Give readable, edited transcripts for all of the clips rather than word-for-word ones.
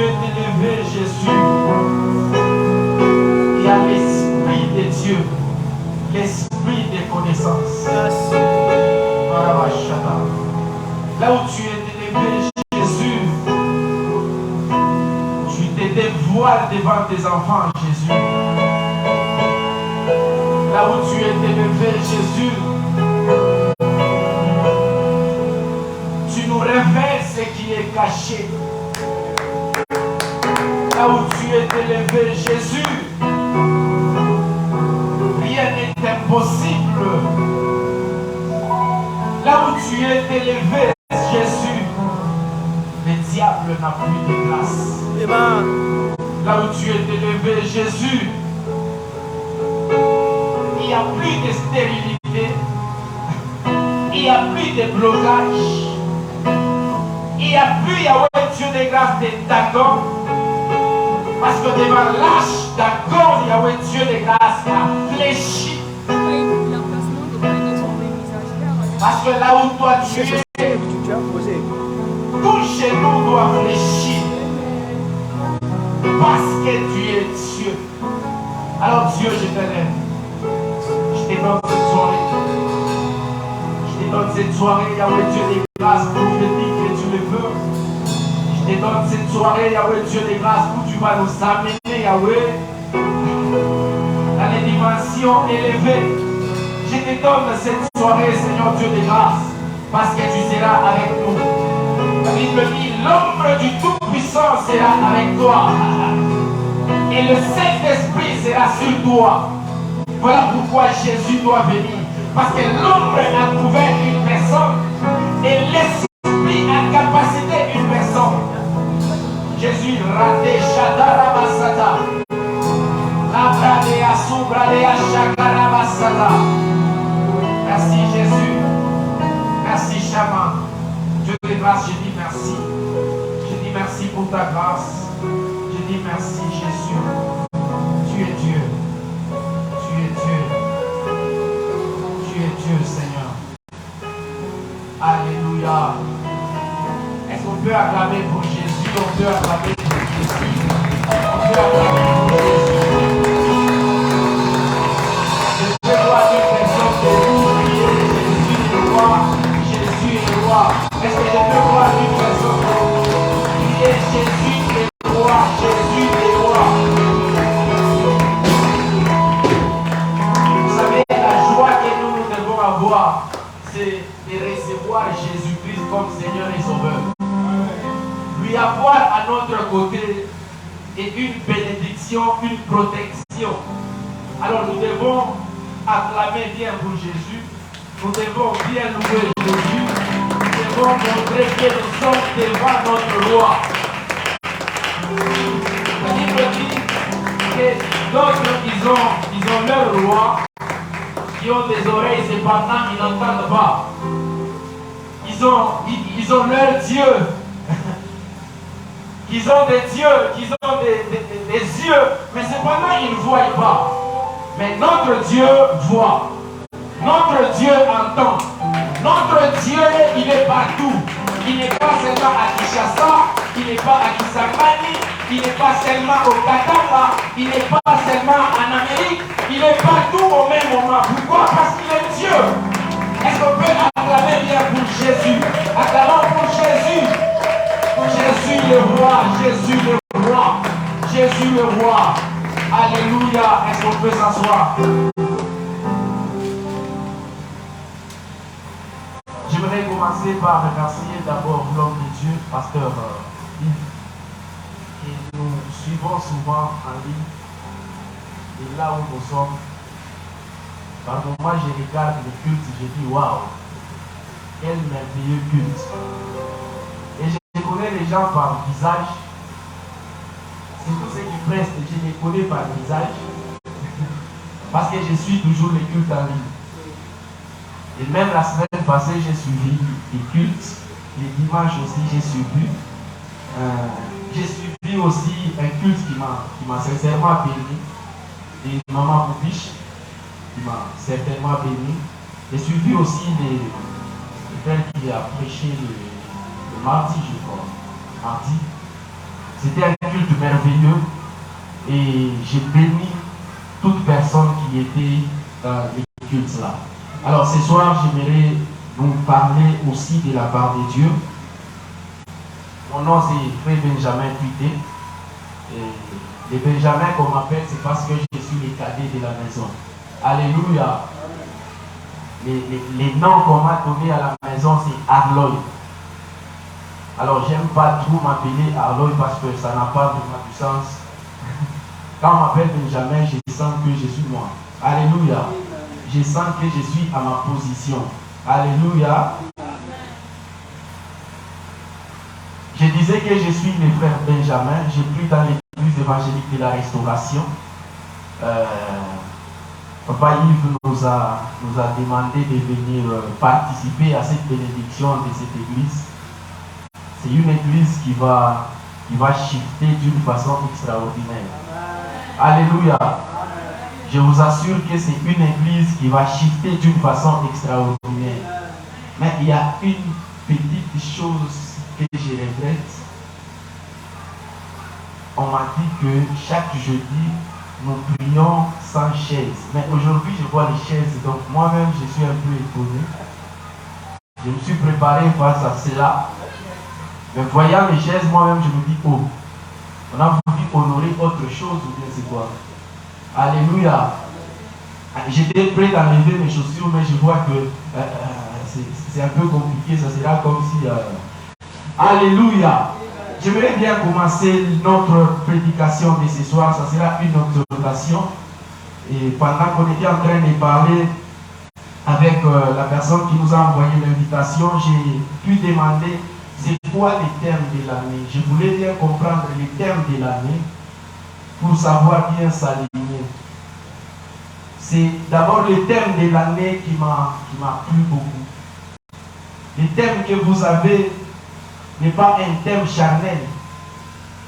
es élevé, Jésus, il y a l'Esprit de Dieu, l'Esprit de connaissance. Là où tu es élevé, Jésus, tu te dévoiles devant tes enfants, Jésus. Là où tu es élevé, Jésus, tu nous révèles ce qui est caché. Là où tu es élevé, Jésus, rien n'est impossible. Là où tu es élevé, Jésus, le diable n'a plus de place. Amen. Là où tu es élevé, Jésus, il n'y a plus de stérilité, il n'y a plus de blocage, il n'y a plus Yahweh Dieu de grâce de Dagon, parce que devant l'âge Dagon, Yahweh Dieu de grâce a fléchi. Parce que là où toi tu es, tout chez nous doit fléchir. Parce que tu es Dieu. Alors Dieu, je t'aime. Je te donne cette soirée. Je te donne cette soirée, Yahweh Dieu des grâces prophétiques que tu le veux. Je te donne cette soirée, Yahweh Dieu des grâces, où tu vas nous amener, Yahweh, dans les dimensions élevées. Je te donne cette soirée, Seigneur Dieu des grâces, parce que tu seras avec nous. La Bible dit, l'ombre du Tout-Puissant sera avec toi. Et le Saint-Esprit sera sur toi. Voilà pourquoi Jésus doit venir. Parce que l'ombre a couvert une personne et l'Esprit a capacité une personne. Jésus raté Shadara Basata. Labradea Subradea Shakara Basata. Merci Jésus. Merci Chama. Dieu de grâce, je dis merci. Je dis merci pour ta grâce. Je dis merci Jésus. Tu es Dieu. Tu es Dieu. Tu es Dieu Seigneur. Alléluia. Est-ce qu'on peut acclamer pour Jésus? On peut acclamer pour Jésus. On peut acclamer pour Jésus. Je peux voir une personne de vous prier Jésus est roi. Jésus est roi. Est-ce que je peux voir une personne de vous prier Jésus est roi? Jésus est roi. Vous savez, la joie que nous devons avoir, c'est de recevoir Jésus-Christ comme Seigneur et Sauveur. Lui avoir à notre côté est une bénédiction, une protection. Alors nous devons acclamer bien pour Jésus. Nous devons bien louer Jésus. Nous devons montrer que nous sommes devant notre roi. La Bible dit que d'autres, ils ont leur roi, qui ont des oreilles, cependant ils n'entendent pas. Ils ont leur Dieu. Ils ont des dieux, ils ont des yeux, mais cependant ils ne voient pas. Mais notre Dieu voit. Notre Dieu entend. Notre Dieu, il est partout. Il n'est pas seulement à Kinshasa, il n'est pas à Kisangani, il n'est pas seulement au Katanga, il n'est pas seulement en Amérique, il est partout au même moment. Pourquoi? Parce qu'il est Dieu. Est-ce qu'on peut acclamer bien pour Jésus? Acclamons pour Jésus. Jésus le roi, Jésus le roi, Jésus le roi. Alléluia. Est-ce qu'on peut s'asseoir? J'aimerais commencer par remercier d'abord l'homme de Dieu, pasteur Yves, et nous suivons souvent en ligne. Et là où nous sommes, par moment je regarde le culte, je dis waouh, quel merveilleux culte. Et je connais les gens par visage. C'est tous ceux qui prestent, je les connais par visage. Parce que je suis toujours les cultes en ligne. Et même la semaine passée, j'ai suivi les cultes. Les dimanches aussi, j'ai suivi. J'ai suivi aussi un culte qui m'a sincèrement béni. Et Maman Poupiche, qui m'a certainement béni. J'ai suivi aussi les frères qui a prêché le mardi, je crois. Mardi. C'était un culte merveilleux et j'ai béni toute personne qui était dans les cultes là. Alors ce soir, j'aimerais vous parler aussi de la part de Dieu. Mon nom c'est Frère Benjamin Tuité. Et les Benjamins qu'on m'appelle, c'est parce que je suis le cadet de la maison. Alléluia. Les noms qu'on m'a donnés à la maison, c'est Arloy. Alors j'aime pas trop m'appeler Arloy parce que ça n'a pas vraiment du sens. Quand on m'appelle Benjamin, je sens que je suis moi. Alléluia. Je sens que je suis à ma position. Alléluia. Je disais que je suis le frère Benjamin. J'ai pris dans l'église évangélique de la Restauration. Papa Yves nous a demandé de venir participer à cette bénédiction de cette église. C'est une église qui va shifter d'une façon extraordinaire. Alléluia. Je vous assure que c'est une église qui va shifter d'une façon extraordinaire. Mais il y a une petite chose que je regrette. On m'a dit que chaque jeudi, nous prions sans chaise. Mais aujourd'hui, je vois les chaises. Donc moi-même, je suis un peu étonné. Je me suis préparé face à cela. Mais voyant les chaises, moi-même, je me dis, oh, on a voulu honorer autre chose ou bien c'est quoi? Alléluia. J'étais prêt d'enlever mes chaussures, mais je vois que c'est un peu compliqué. Ça sera comme si... Alléluia. J'aimerais bien commencer notre prédication de ce soir. Ça sera une exhortation. Et pendant qu'on était en train de parler avec la personne qui nous a envoyé l'invitation, j'ai pu demander c'est quoi les termes de l'année. Je voulais bien comprendre les termes de l'année pour savoir bien s'aligner. C'est d'abord le thème de l'année qui m'a plu beaucoup. Le thème que vous avez n'est pas un thème charnel.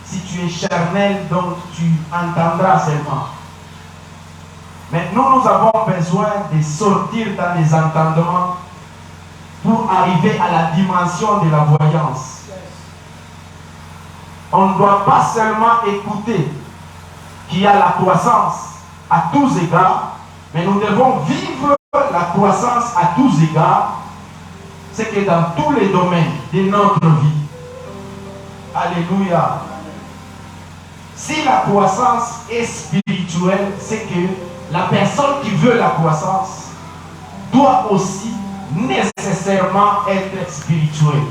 Si tu es charnel, donc tu entendras seulement. Mais nous avons besoin de sortir dans les entendements pour arriver à la dimension de la voyance. On ne doit pas seulement écouter qu'il y a la croissance à tous égards, mais nous devons vivre la croissance à tous égards. C'est que dans tous les domaines de notre vie. Alléluia. Si la croissance est spirituelle, c'est que la personne qui veut la croissance doit aussi nécessairement être spirituelle.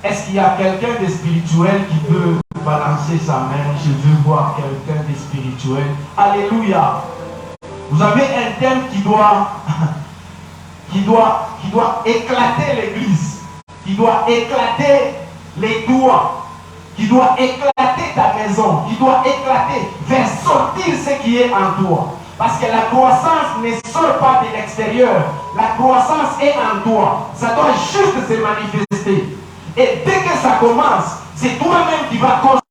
Est-ce qu'il y a quelqu'un de spirituel qui peut balancer sa main? Je veux voir quelqu'un de spirituel. Alléluia. Vous avez un thème qui doit éclater l'église, qui doit éclater les toits, qui doit éclater ta maison, qui doit éclater, faire sortir ce qui est en toi. Parce que la croissance ne sort pas de l'extérieur. La croissance est en toi. Ça doit juste se manifester. Et dès que ça commence, c'est toi-même qui vas construire.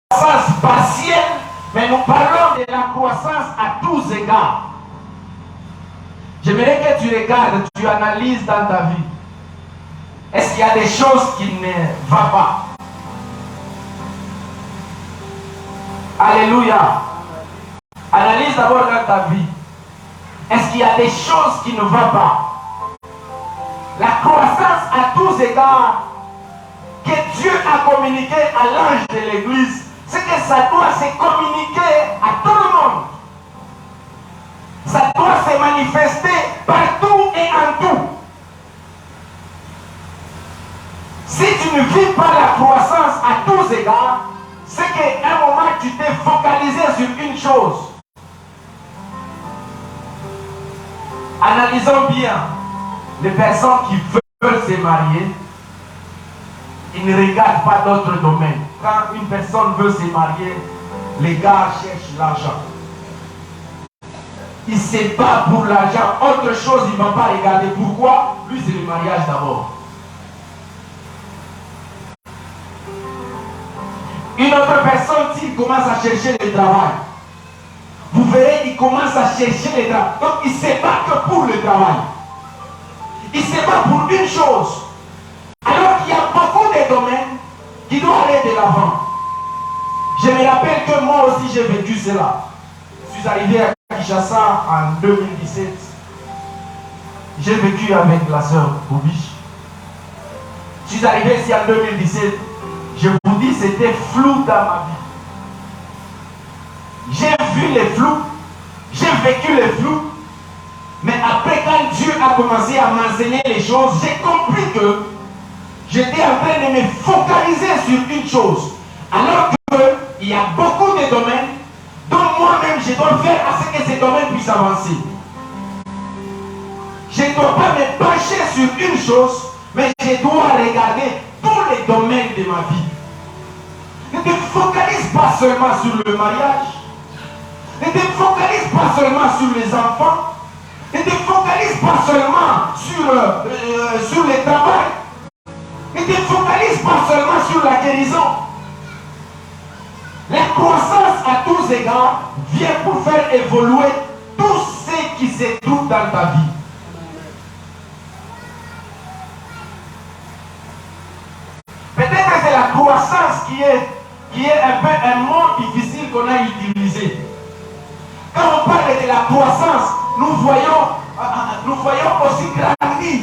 Croissance partielle, mais nous parlons de la croissance à tous égards. J'aimerais que tu regardes, tu analyses dans ta vie. Est-ce qu'il y a des choses qui ne vont pas? Alléluia. Analyse d'abord dans ta vie. Est-ce qu'il y a des choses qui ne vont pas? La croissance à tous égards que Dieu a communiqué à l'ange de l'église, c'est que ça doit se communiquer à tout le monde. Ça doit se manifester partout et en tout. tu ne vis pas la croissance à tous égards, c'est qu'à un moment tu t'es focalisé sur une chose. Analysons bien les personnes qui veulent se marier. Ils ne regardent pas d'autres domaines. Quand une personne veut se marier, les gars cherchent l'argent. Il se bat pour l'argent. Autre chose, il ne va pas regarder. Pourquoi? Lui, c'est le mariage d'abord. Une autre personne, s'il commence à chercher le travail, vous verrez, il commence à chercher le travail. Donc, il ne se bat que pour le travail. Il se bat pour une chose. Alors qu'il y a beaucoup de domaines qui doivent aller de l'avant. Je me rappelle que moi aussi, j'ai vécu cela. Je suis arrivé à Kinshasa en 2017. J'ai vécu avec la sœur Boubiche. Je suis arrivé ici en 2017. Je vous dis, c'était flou dans ma vie. J'ai vu les flous, j'ai vécu les flous, mais après quand Dieu a commencé à m'enseigner les choses, j'ai compris que j'étais en train de me focaliser sur une chose. Alors qu'il y a beaucoup de domaines dont moi-même je dois faire à ce que ces domaines puissent avancer. Je ne dois pas me pencher sur une chose, mais je dois regarder tous les domaines de ma vie. Ne te focalise pas seulement sur le mariage. Ne te focalise pas seulement sur les enfants. Ne te focalise pas seulement sur le travail. Ne te focalise pas seulement sur la guérison. La croissance à tous égards vient pour faire évoluer tout ce qui se trouve dans ta vie. Peut-être que c'est la croissance qui est un peu un mot difficile qu'on a utilisé. Quand on parle de la croissance, nous voyons aussi grandir.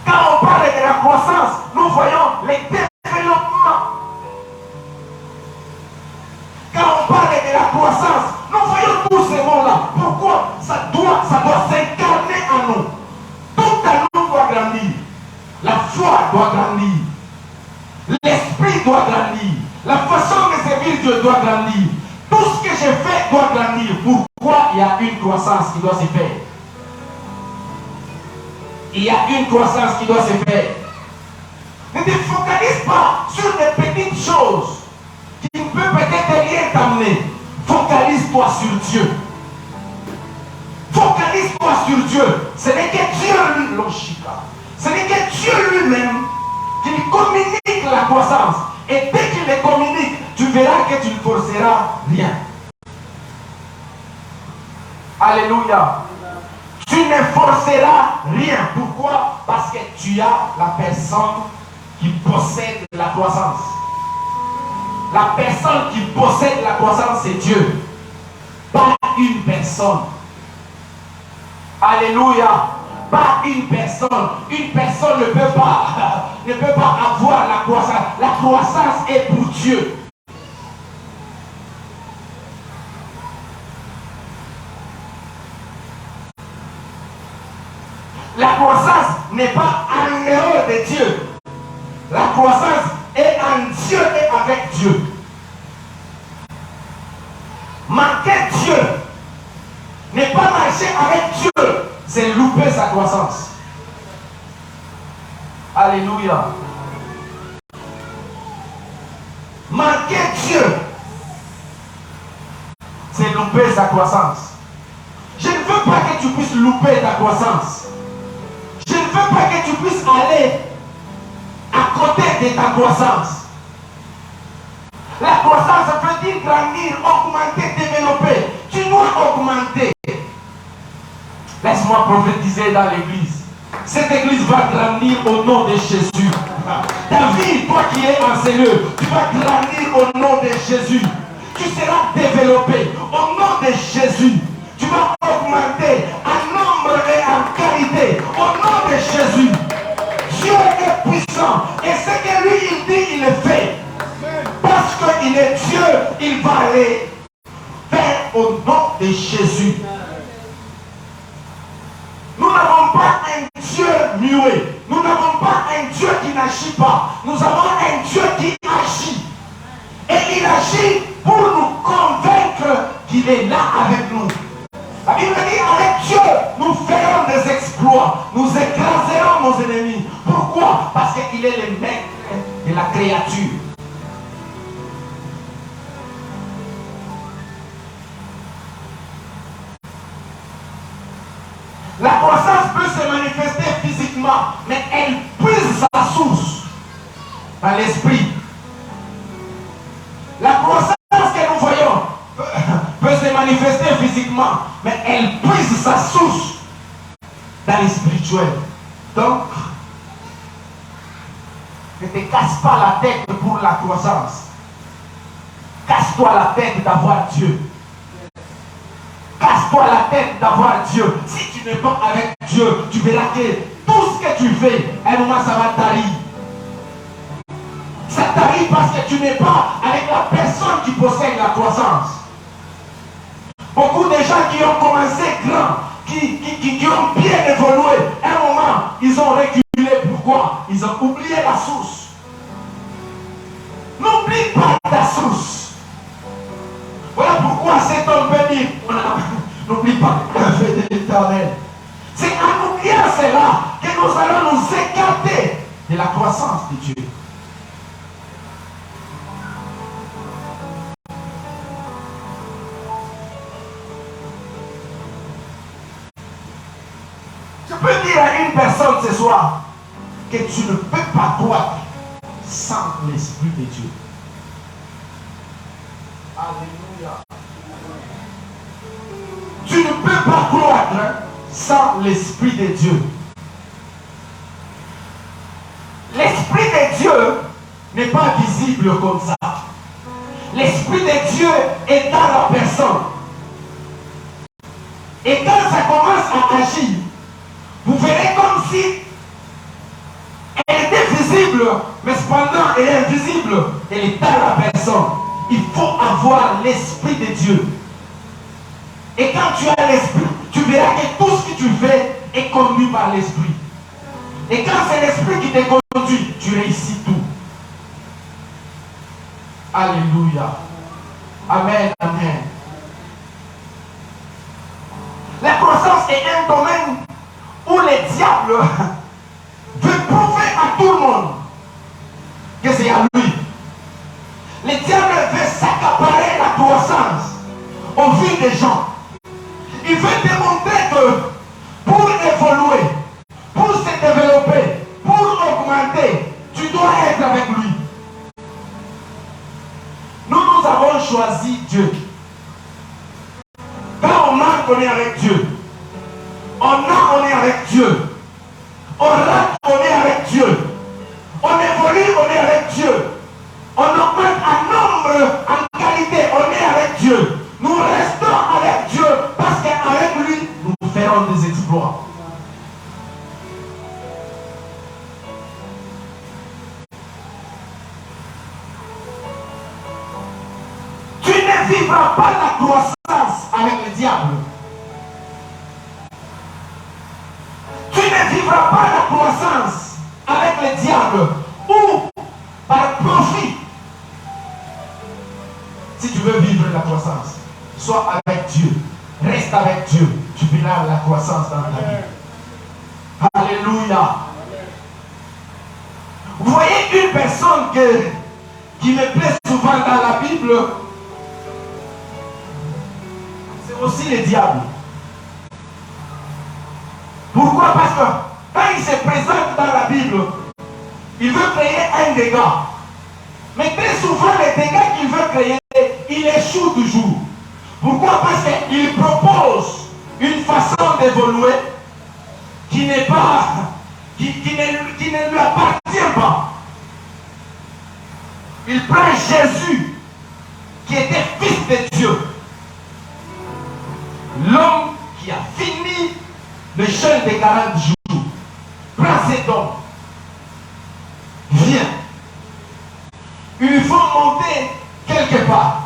Quand on parle de la croissance, nous voyons les développements. Quand on parle de la croissance, nous voyons tous ces mots-là. Pourquoi? Ça doit s'incarner en nous. Tout à nous doit grandir. La foi doit grandir. L'esprit doit grandir. La façon de servir Dieu doit grandir. Tout ce que je fais doit grandir. Pourquoi? Il y a une croissance qui doit se faire. Il y a une croissance qui doit se faire. Ne te focalise pas sur des petites choses qui ne peuvent peut-être rien t'amener. Focalise-toi sur Dieu. Focalise-toi sur Dieu. Ce n'est que Dieu lui, l'Oshika. Ce n'est que Dieu lui-même qui communique la croissance. Et dès qu'il les communique, tu verras que tu ne forceras rien. Alléluia. Tu ne forceras rien. Pourquoi? Parce que tu as la personne qui possède la croissance. La personne qui possède la croissance, c'est Dieu. Pas une personne. Alléluia. Pas une personne. Une personne ne peut pas avoir la croissance. La croissance est pour Dieu. La croissance n'est pas en dehors de Dieu. La croissance est en Dieu et avec Dieu. Manquer Dieu n'est pas marcher avec Dieu, c'est louper sa croissance. Alléluia. Manquer Dieu, c'est louper sa croissance. Je ne veux pas que tu puisses louper ta croissance. Je ne veux pas que tu puisses aller à côté de ta croissance. La croissance, ça veut dire grandir, augmenter, développer. Tu dois augmenter. Laisse-moi prophétiser dans l'église. Cette église va grandir au nom de Jésus. David, toi qui es enseigneur, tu vas grandir au nom de Jésus. Tu seras développé au nom de Jésus. Tu vas augmenter en nombre et en qualité au nom de Jésus. Dieu est puissant et ce que lui il dit, il le fait. Parce qu'il est Dieu, il va aller faire au nom de Jésus. Nous n'avons pas un Dieu muet. Nous n'avons pas un Dieu qui n'agit pas. Nous avons un Dieu qui agit. Et il agit pour nous convaincre qu'il est là avec nous. La Bible dit, avec Dieu, nous ferons des exploits. Nous écraserons nos ennemis. Pourquoi? Parce qu'il est le maître de la créature. La croissance peut se manifester physiquement, mais elle puise sa source dans l'esprit. La croissance que nous voyons peut se manifester physiquement, mais elle puise sa source dans le spirituel. Donc, ne te casse pas la tête pour la croissance. Casse-toi la tête d'avoir Dieu. Casse-toi la tête d'avoir Dieu. Si tu n'es pas avec Dieu, tu verras que tout ce que tu fais, à un moment ça va tarir. Ça t'arrive parce que tu n'es pas avec la personne qui possède la croissance. Beaucoup de gens qui ont commencé grand, qui ont bien évolué, à un moment, ils ont reculé. Pourquoi? Ils ont oublié la source. N'oublie pas ta source. Voilà pourquoi cet homme peut dire, n'oublie pas le fait de l'Éternel. C'est en oubliant cela que nous allons nous écarter de la croissance de Dieu. Je peux dire à une personne ce soir que tu ne peux pas croître sans l'Esprit de Dieu. Alléluia. Tu ne peux pas croître sans l'Esprit de Dieu. L'Esprit de Dieu n'est pas visible comme ça. L'Esprit de Dieu est dans la personne. Et quand ça commence à agir, vous verrez comme si elle était visible, mais cependant elle est invisible. Elle est dans la personne. Il faut avoir l'Esprit de Dieu. Et quand tu as l'Esprit, tu verras que tout ce que tu fais est conduit par l'Esprit. Et quand c'est l'Esprit qui te conduit, tu réussis tout. Alléluia. Amen, amen. La croissance est un domaine où le diable veut prouver à tout le monde que c'est à lui. Le diable veut s'accaparer la croissance au vu des gens. Il veut démontrer que pour évoluer, pour se développer, pour augmenter, tu dois être avec lui. Nous avons choisi Dieu. Quand on marche, on est avec Dieu. On est avec Dieu. On rentre, on est avec Dieu. On évolue, on est avec Dieu. On augmente en nombre, en qualité, on est avec Dieu. Nous restons avec Dieu parce qu'avec lui, nous ferons des exploits. Tu ne vivras pas la croissance avec le diable. Tu ne vivras pas la croissance avec le diable ou par profit. Si tu veux vivre la croissance, sois avec Dieu, reste avec Dieu, tu verras la croissance dans ta vie. Alléluia. Vous voyez une personne qui me plaît souvent dans la Bible, c'est aussi le diable. Pourquoi? Parce que quand il se présente dans la Bible, il veut créer un dégât. Mais très souvent, les dégâts qu'il veut créer, il échoue toujours. Pourquoi? Parce qu'il propose une façon d'évoluer qui n'est pas, qui ne lui appartient pas. Il prend Jésus, qui était fils de Dieu. L'homme qui a fini le jeûne de 40 jours. Prends cet homme. Viens. Il lui faut monter quelque part.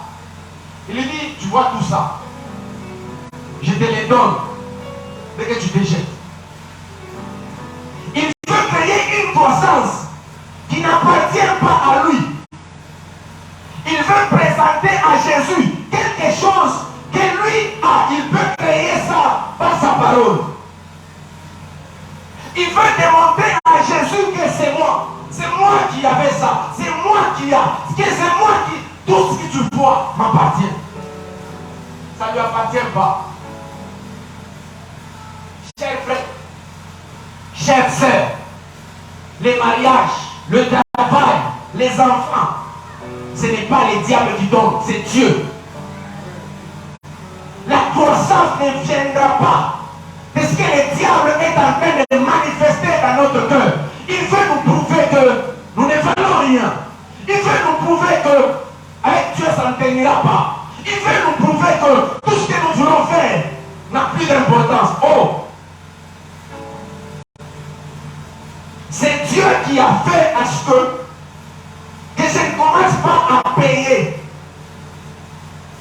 Il lui dit, tu vois tout ça. Je te les donne. Dès que tu te jettes. Il veut créer Il veut démontrer à Jésus que c'est moi. C'est moi qui avais ça. C'est moi qui a. Que c'est moi qui. Tout ce que tu vois m'appartient. Ça ne lui appartient pas. Chers frères, chères sœurs, les mariages, le travail, les enfants, ce n'est pas les diables qui donnent, c'est Dieu. La croissance ne viendra pas parce que le diable est en train de manifester dans notre cœur. Il veut nous prouver que nous ne valons rien. Il veut nous prouver que avec Dieu ça ne tenira pas. Il veut nous prouver que tout ce que nous voulons faire n'a plus d'importance. Oh! C'est Dieu qui a fait à ce que je ne commence pas à payer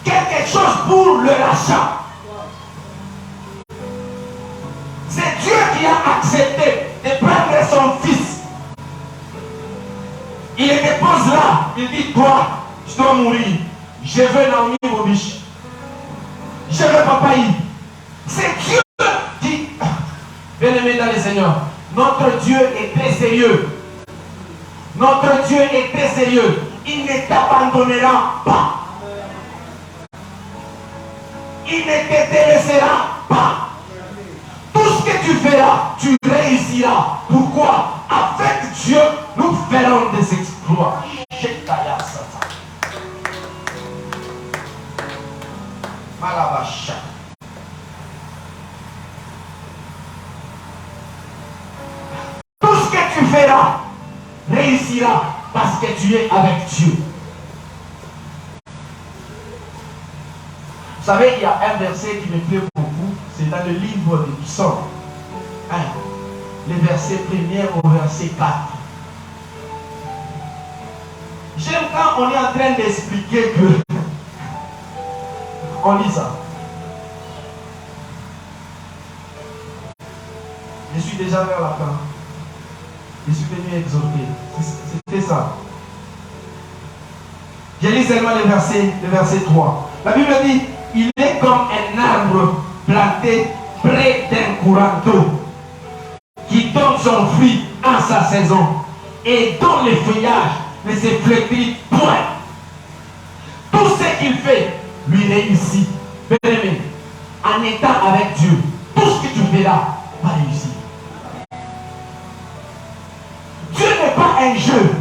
quelque chose pour le rachat. C'est Dieu qui a accepté de prendre son fils. Il le dépose là. Il dit, toi, je dois mourir. Je veux Naomi Bobiche. Je veux Papa Yves. C'est Dieu qui... Bien-aimé dans le Seigneur, notre Dieu est très sérieux. Notre Dieu est très sérieux. Il ne t'abandonnera pas. Il ne te délaissera pas. Tout ce que tu feras, tu réussiras. Pourquoi? Avec Dieu, nous ferons des exploits. Malabacha. Tout ce que tu feras réussira parce que tu es avec Dieu. Vous savez, il y a un verset qui me plaît beaucoup, c'est dans le livre des Psaumes. Les versets 1er au verset 4. J'aime quand on est en train d'expliquer que... On lit ça. Je suis déjà vers la fin. Je suis venu exhorter. C'était ça. J'ai lu seulement le verset 3. La Bible dit, il est comme un arbre planté près d'un courant d'eau qui donne son fruit en sa saison et dont le feuillage ne se flétrit point. Tout ce qu'il fait lui réussit. Bien-aimé, en étant avec Dieu, tout ce que tu feras va réussir. Dieu n'est pas un jeu.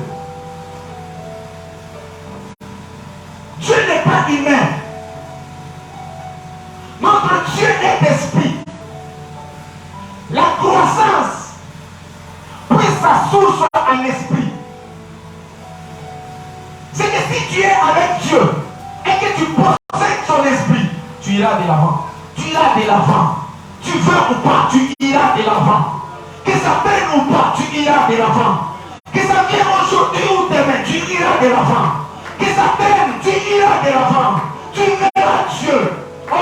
Dieu n'est pas humain. Notre Dieu est esprit. La croissance prit sa source en esprit. C'est que si tu es avec Dieu et que tu possèdes son esprit, tu iras de l'avant. Tu iras de l'avant. Tu veux ou pas, tu iras de l'avant. Que ça peine ou pas, tu iras de l'avant. Que ça vienne aujourd'hui ou demain, tu iras de l'avant. Que ça peine, tu iras de l'avant. Tu verras Dieu. Oh!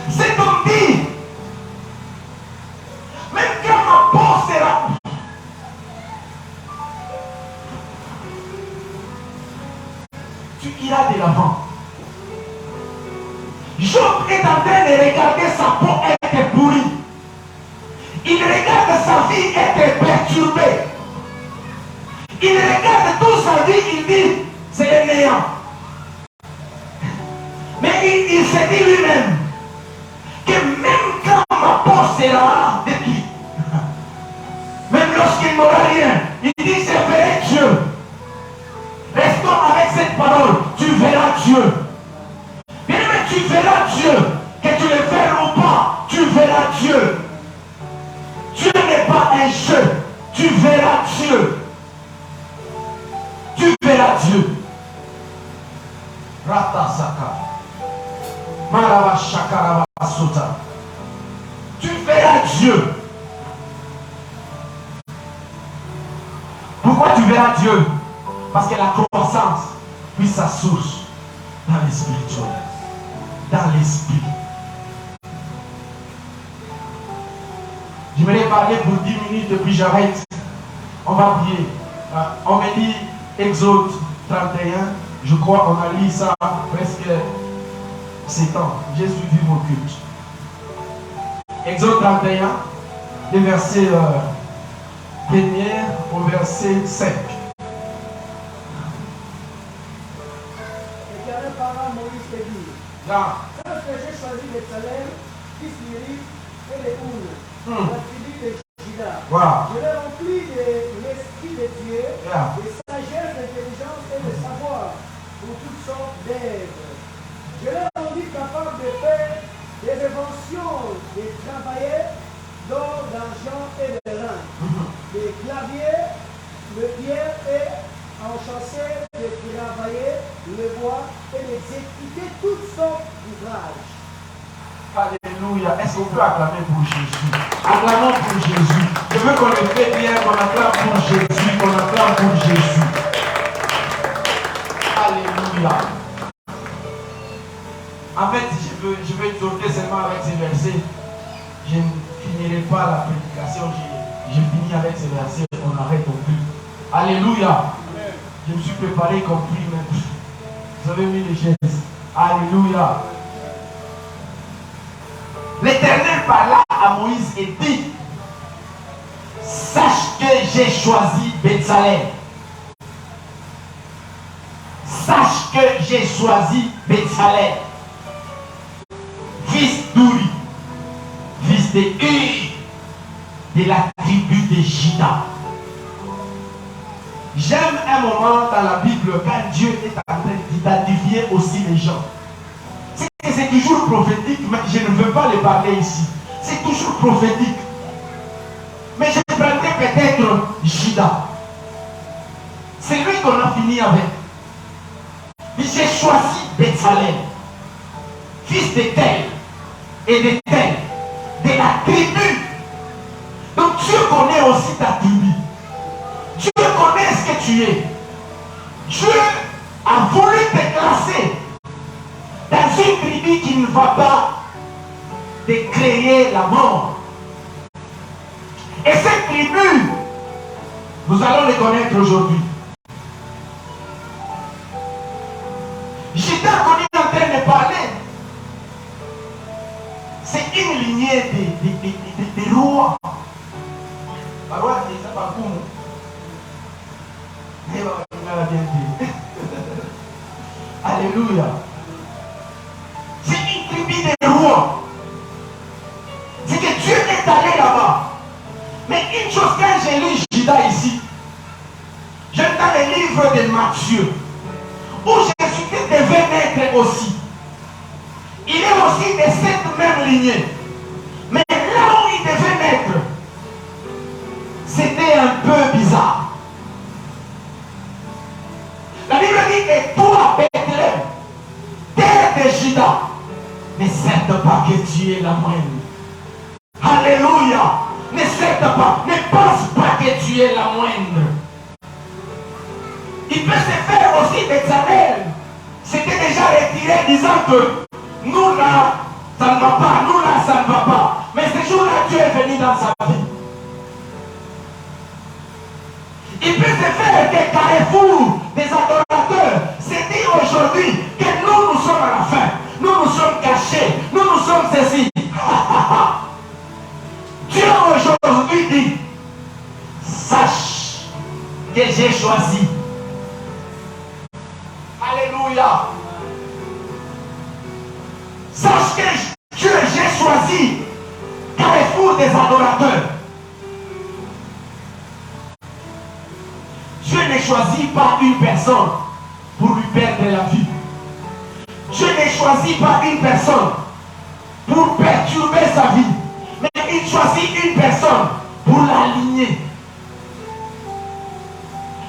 C'est comme dit. Même quand ma peau sera... Tu iras de l'avant. Job est en train de regarder sa peau être pourrie. Il regarde sa vie être perturbée. Il regarde toute sa vie, il dit, c'est le néant. Mais il se dit lui-même que même quand ma peau sera détruite, même lorsqu'il n'aura rien, il dit, je verrai Dieu. Restons avec cette parole, tu verras Dieu. Bien mais tu verras Dieu, que tu le fasses ou pas, tu verras Dieu. Dieu n'est pas un jeu, tu verras Dieu. Tu verras Dieu. Ratasaka. Maravashakarabasuta. Tu verras Dieu. Pourquoi tu verras Dieu? Parce que la croissance puis sa source dans le spirituel, dans l'esprit. Je vais parler pour 10 minutes et puis j'arrête. On va prier. On me dit Exode 31. Je crois qu'on a lu ça presque 7 ans. J'ai suivi mon culte. Exode 31, des versets 1er au verset 5. L'Éternel parla à Moïse et dit, Là. lorsque j'ai choisi Bétsalem, fils d'Uri, et les Houles, la tribu de Juda, Voilà. je l'ai rempli de l'esprit de Dieu, Yeah. de sagesse, d'intelligence et de savoir pour toutes sortes d'œuvres. Je l'ai rendu capable de faire des inventions, de travailler d'or, d'argent et de rein, des claviers, de pierre et en chancer, de travailler le bois et d'exécuter toutes sortes d'ouvrages. Alléluia. Est-ce qu'on peut acclamer pour Jésus? Acclamons pour Jésus. Je veux qu'on le fait bien, qu'on acclame pour Jésus, qu'on acclame pour Jésus. Alléluia. En fait, je vais sauter seulement avec ces versets. Je ne finirai pas la prédication. Je finis avec ces versets. On arrête au plus. Alléluia. Je me suis préparé compris, mais vous avez mis les chaises. Alléluia. L'Éternel parla à Moïse et dit, sache que j'ai choisi Bétsalem. Sache que j'ai choisi Bétsalem, fils d'Uri, fils de Uri, de la tribu de Juda. J'aime un moment dans la Bible quand Dieu est en train d'identifier aussi les gens. C'est toujours prophétique, mais je ne veux pas les parler ici. C'est toujours prophétique. Mais je prendrai peut-être Juda. C'est lui qu'on a fini avec. J'ai choisi Bétsalem, fils de tel et de tel, de la tribu. Donc Dieu connaît aussi ta tribu. Dieu connaît ce que tu es. Dieu a voulu te classer dans une tribu qui ne va pas te créer la mort. Et cette tribu, nous allons les connaître aujourd'hui. J'étais en train de parler. C'est une lignée de rois. Alléluia. C'est une tribu de rois. C'est que Dieu est allé là-bas. Mais une chose, quand j'ai lu Juda ici, j'aime dans les livres de Matthieu, où Jésus devait naître aussi. Il est aussi de cette même lignée. Mais là où il devait naître, c'était un peu bizarre. La Bible dit que toi, Bethléem, terre de Juda, ne certes pas que tu es la moindre. Alléluia. Ne certes pas, ne pense pas que tu es la moindre. Il peut se faire aussi des années. C'était déjà retiré disant que nous là, ça ne va pas, nous là, ça ne va pas. Mais ce jour-là, Dieu est venu dans sa vie. Il peut se faire des carrefours, des adorateurs. C'est dit aujourd'hui que nous sommes à la fin. Nous sommes cachés. Nous sommes ceci. Dieu aujourd'hui dit, sache que j'ai choisi. Alléluia. Sache que Dieu, j'ai choisi carrefour des adorateurs. Dieu ne choisit pas une personne pour lui perdre la vie. Dieu ne choisit pas une personne pour perturber sa vie. Mais il choisit une personne pour l'aligner.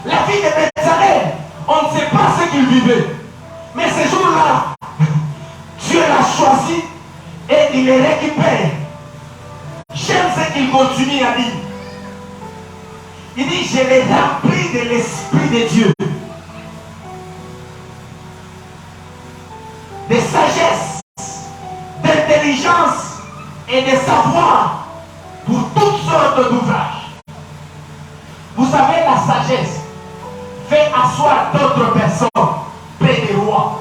La vie de Bétsalem, on ne sait pas ce qu'il vivait. Mais ce jour-là, Dieu l'a choisi et il les récupère. J'aime ce qu'il continue à dire. Il dit, je l'ai rempli de l'Esprit de Dieu, de sagesse, d'intelligence et de savoir pour toutes sortes d'ouvrages. Vous savez, la sagesse fait asseoir d'autres personnes près des rois.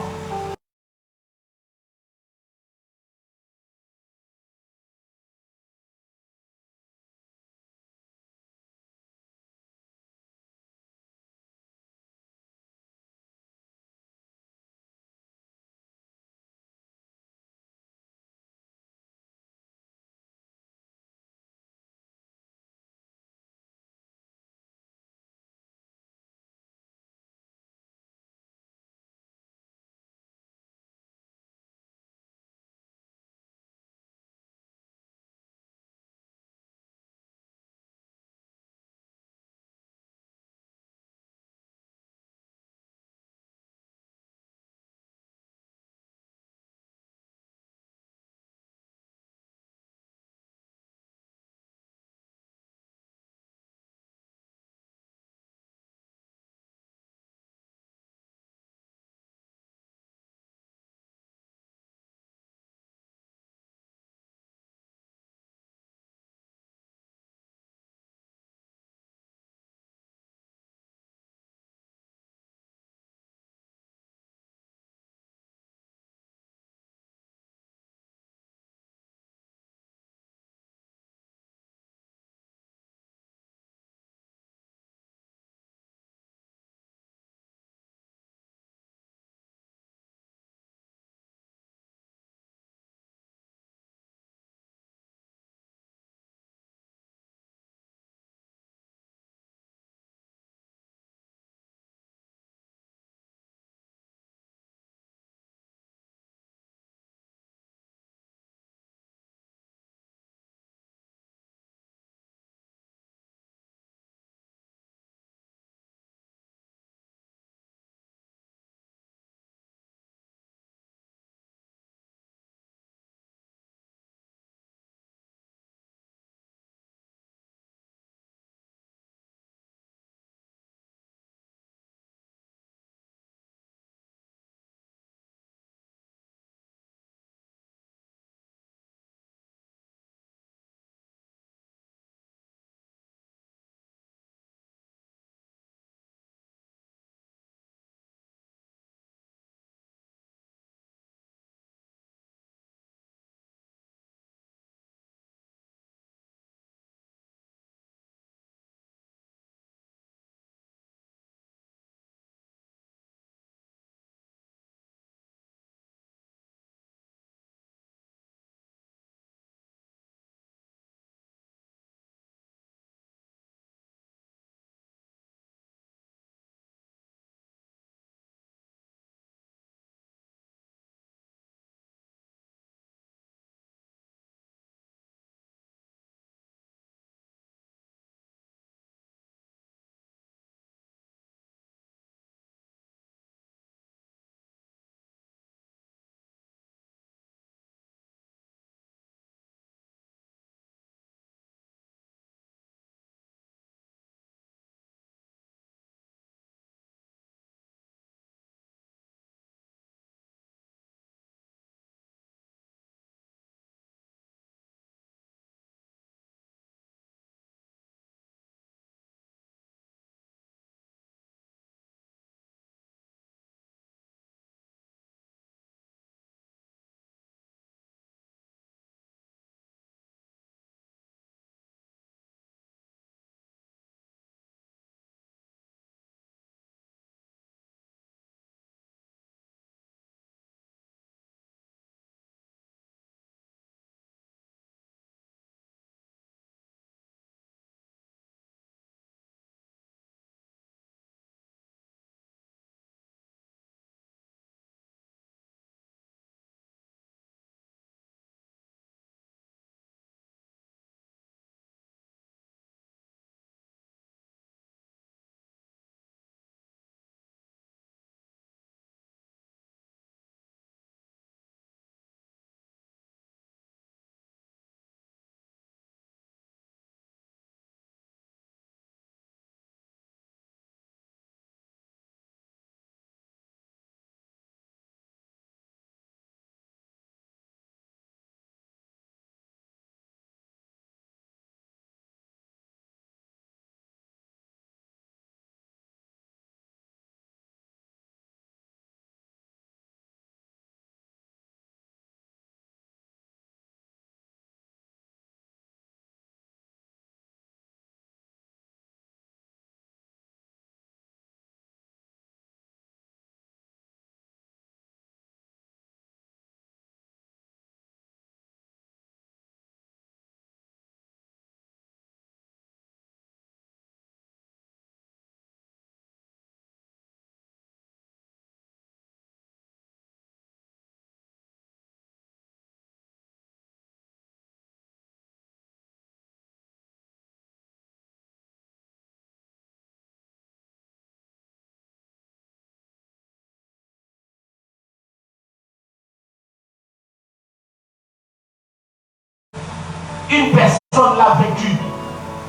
Une personne l'a vécu.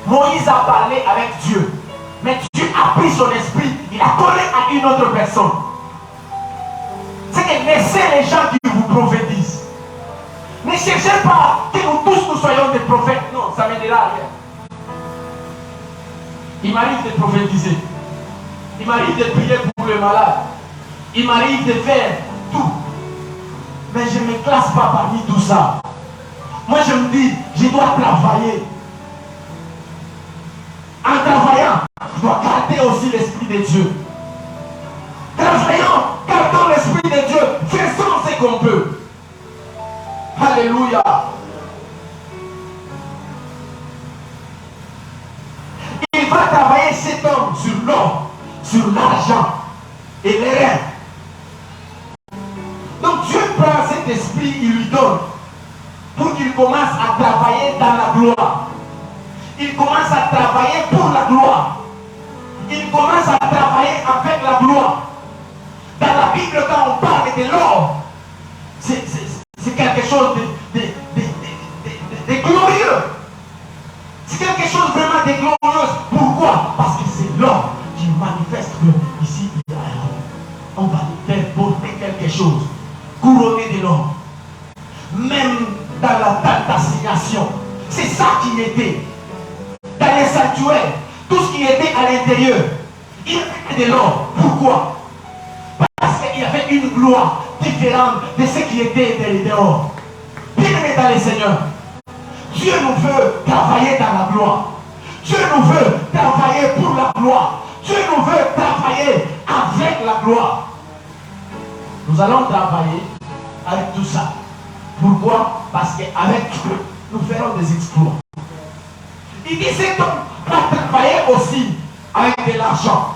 Moïse a parlé avec Dieu. Mais Dieu a pris son esprit, il a collé à une autre personne. C'est que laissez les gens qui vous prophétisent. Ne cherchez pas que nous tous nous soyons des prophètes. Non, ça ne m'aidera à rien. Il m'arrive de prophétiser. Il m'arrive de prier pour les malades. Il m'arrive de faire tout. Mais je ne me classe pas parmi tout ça. Moi je me dis, je dois travailler. En travaillant, je dois garder aussi l'Esprit de Dieu. Travaillons, gardons l'Esprit de Dieu. Faisons ce qu'on peut. Alléluia. Il va travailler cet homme sur l'or, sur l'argent et les reins. Donc Dieu prend cet esprit, il lui donne pour qu'il commence à travailler dans la gloire. Il commence à travailler pour la gloire. Il commence à travailler avec la gloire. Dans la Bible, quand on parle de l'or, c'est quelque chose de glorieux. C'est quelque chose vraiment de glorieux. Pourquoi? Parce que c'est l'or qui manifeste que ici, on va lui faire porter quelque chose. Couronné de l'or. Même dans la date d'assignation, c'est ça qui était. Dans les sanctuaires, tout ce qui était à l'intérieur, il y avait de l'or. Pourquoi? Parce qu'il y avait une gloire différente de ce qui était dehors. Bien-aimés dans les Seigneurs, Dieu nous veut travailler dans la gloire. Dieu nous veut travailler pour la gloire. Dieu nous veut travailler avec la gloire. Nous allons travailler avec tout ça. Pourquoi? Parce qu'avec Dieu, nous ferons des exploits. Il dit cet homme va travailler aussi avec de l'argent.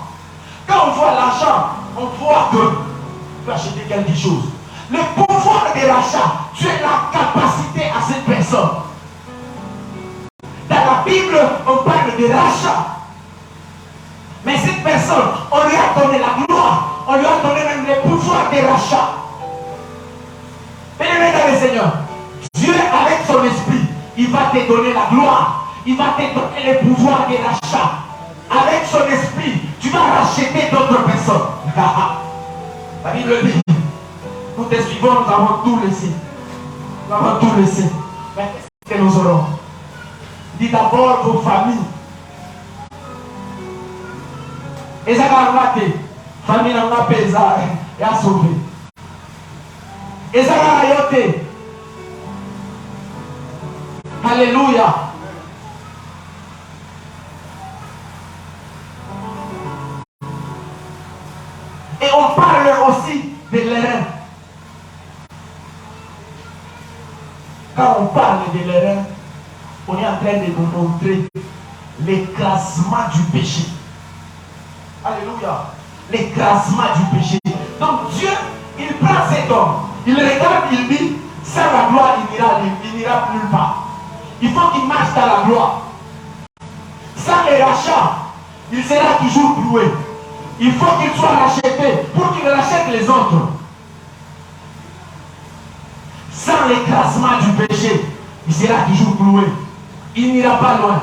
Quand on voit l'argent, on voit que tu peux acheter quelque chose. Le pouvoir de l'achat, tu as la capacité à cette personne. Dans la Bible, on parle de rachat. Mais cette personne, on lui a donné la gloire, on lui a donné même le pouvoir de rachat. Bien-aimé dans le Seigneur, Dieu avec son esprit, il va te donner la gloire. Il va te donner le pouvoir de rachat. Avec son esprit, tu vas racheter d'autres personnes. La Bible dit, nous te suivons, nous avons tout laissé. Nous avons tout laissé. Mais qu'est-ce que nous aurons? Dis d'abord vos familles. Et ça va être famille n'a pas pesé et a sauvé. Et ça va être. Alléluia. Et on parle aussi de l'airain. Quand on parle de l'airain, on est en train de nous montrer l'écrasement du péché. Alléluia. L'écrasement du péché. Donc Dieu, il prend cet homme, il regarde, il dit, sans la gloire, il n'ira nulle part. Il faut qu'il marche dans la gloire. Sans les rachats, il sera toujours cloué. Il faut qu'il soit racheté pour qu'il rachète les autres. Sans l'écrasement du péché, il sera toujours cloué. Il n'ira pas loin.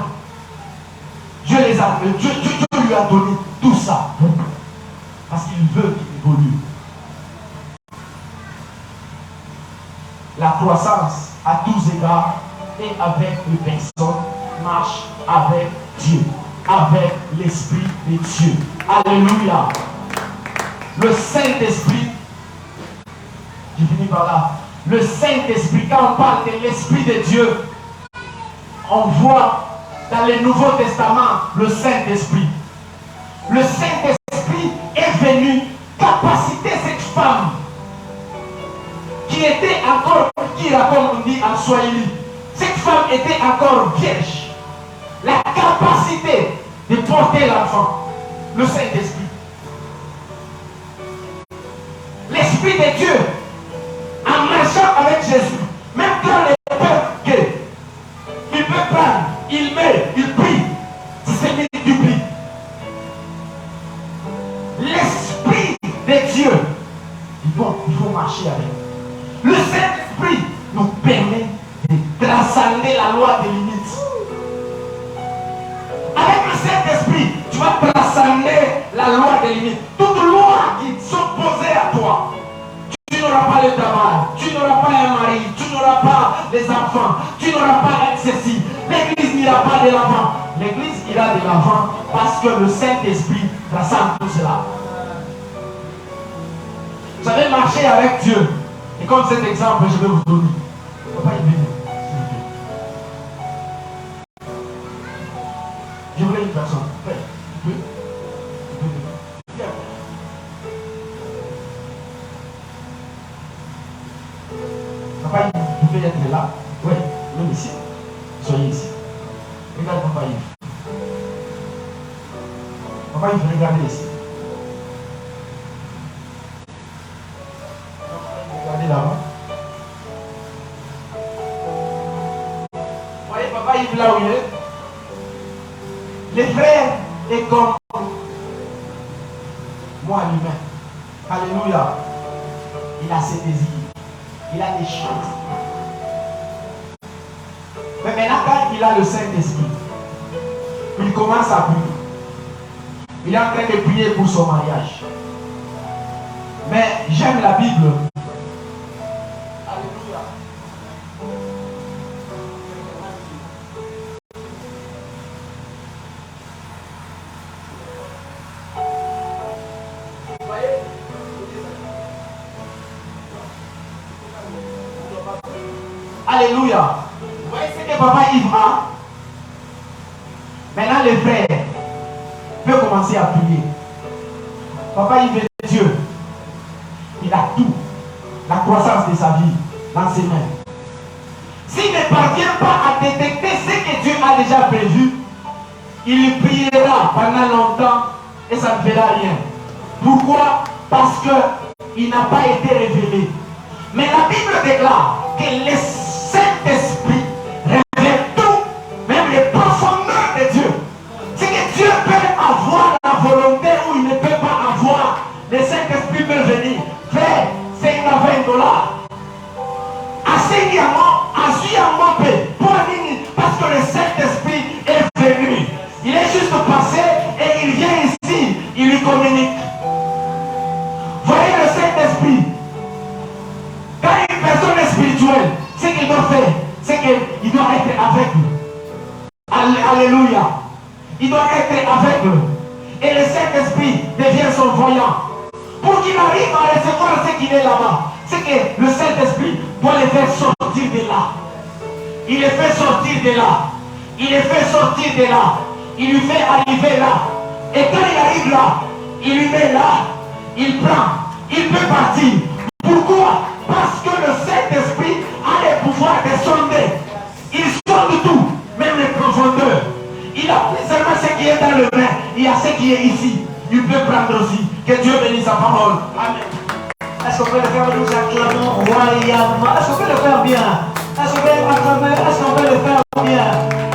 Dieu lui a donné tout ça. Parce qu'il veut qu'il évolue. La croissance à tous égards et avec les personnes marche avec Dieu, avec l'Esprit de Dieu. Alléluia. Le Saint-Esprit, je finis par là. Le Saint-Esprit, quand on parle de l'Esprit de Dieu, on voit dans le Nouveau Testament le Saint-Esprit. Le Saint-Esprit est venu capaciter cette femme qui était encore, comme on dit en Swahili, cette femme était encore vierge. La capacité de porter l'enfant, le Saint-Esprit. L'Esprit de Dieu, en marchant avec Jésus, même quand les peuples gays, il peut prendre, il met, il prie, c'est multiplie. L'Esprit de Dieu, il faut marcher avec. Le Saint-Esprit nous permet de transcender la loi des limites. Avec le Saint-Esprit, tu vas transcender la loi des limites. Toute loi qui s'opposait à toi. Tu n'auras pas le travail, tu n'auras pas un mari, tu n'auras pas des enfants, tu n'auras pas ceci. L'église n'ira pas de l'avant. L'église ira de l'avant parce que le Saint-Esprit transcende tout cela. Vous savez, marcher avec Dieu. Et comme cet exemple, je vais vous donner. Papa, il vient. Je voulais une personne. Tu peux? Viens. Papa, vous pouvez être là. Oui, même ici. Soyez ici. Regarde Papa Yves. Papa Yves, regardez ici. Regardez là-bas. Vous voyez Papa Yves là où il est? Les frères est comme moi l'humain. Alléluia. Il a ses désirs. Il a des choses. Mais maintenant, quand il a le Saint-Esprit, il commence à prier. Il est en train de prier pour son mariage. Mais j'aime la Bible. Alléluia. Vous voyez? Alléluia. Vous voyez ce que Papa Yves a? Maintenant les frères peuvent commencer à prier. Papa Yves est Dieu. Il a tout. La croissance de sa vie dans ses mains. S'il ne parvient pas à détecter ce que Dieu a déjà prévu, il priera pendant longtemps et ça ne fera rien. Pourquoi? Parce qu'il n'a pas été révélé. Mais la Bible déclare que le Saint-Esprit révèle tout, même les profondeurs de Dieu. C'est que Dieu peut avoir la volonté ou il ne peut pas avoir. Le Saint-Esprit peut venir. Frère, c'est $20. Parce que le Saint-Esprit est venu. Il est juste passé et il vient ici. Il lui communique. Voyez le Saint-Esprit. Quand une personne est spirituelle, ce qu'il doit faire, c'est qu'il doit être aveugle. Alléluia. Il doit être aveugle. Et le Saint-Esprit devient son voyant. Pour qu'il arrive à recevoir ce qu'il est là-bas, c'est que le Saint-Esprit doit le faire sortir de là. Il le fait sortir de là. Il le fait sortir de là. Il lui fait arriver là. Et quand il arrive là, il lui met là. Il prend. Il peut partir. Pourquoi? Parce que le Saint-Esprit a le pouvoir de sonder. Il sonde tout, même les profondeurs. Il a pris seulement ce qui est dans le main. Il y a ce qui est ici. Il peut prendre aussi. Que Dieu bénisse sa parole. Amen. Est-ce qu'on peut le faire, nous acclamons royalement? Est-ce qu'on peut le faire bien? Est-ce qu'on peut acclamer? Est-ce qu'on peut le faire bien?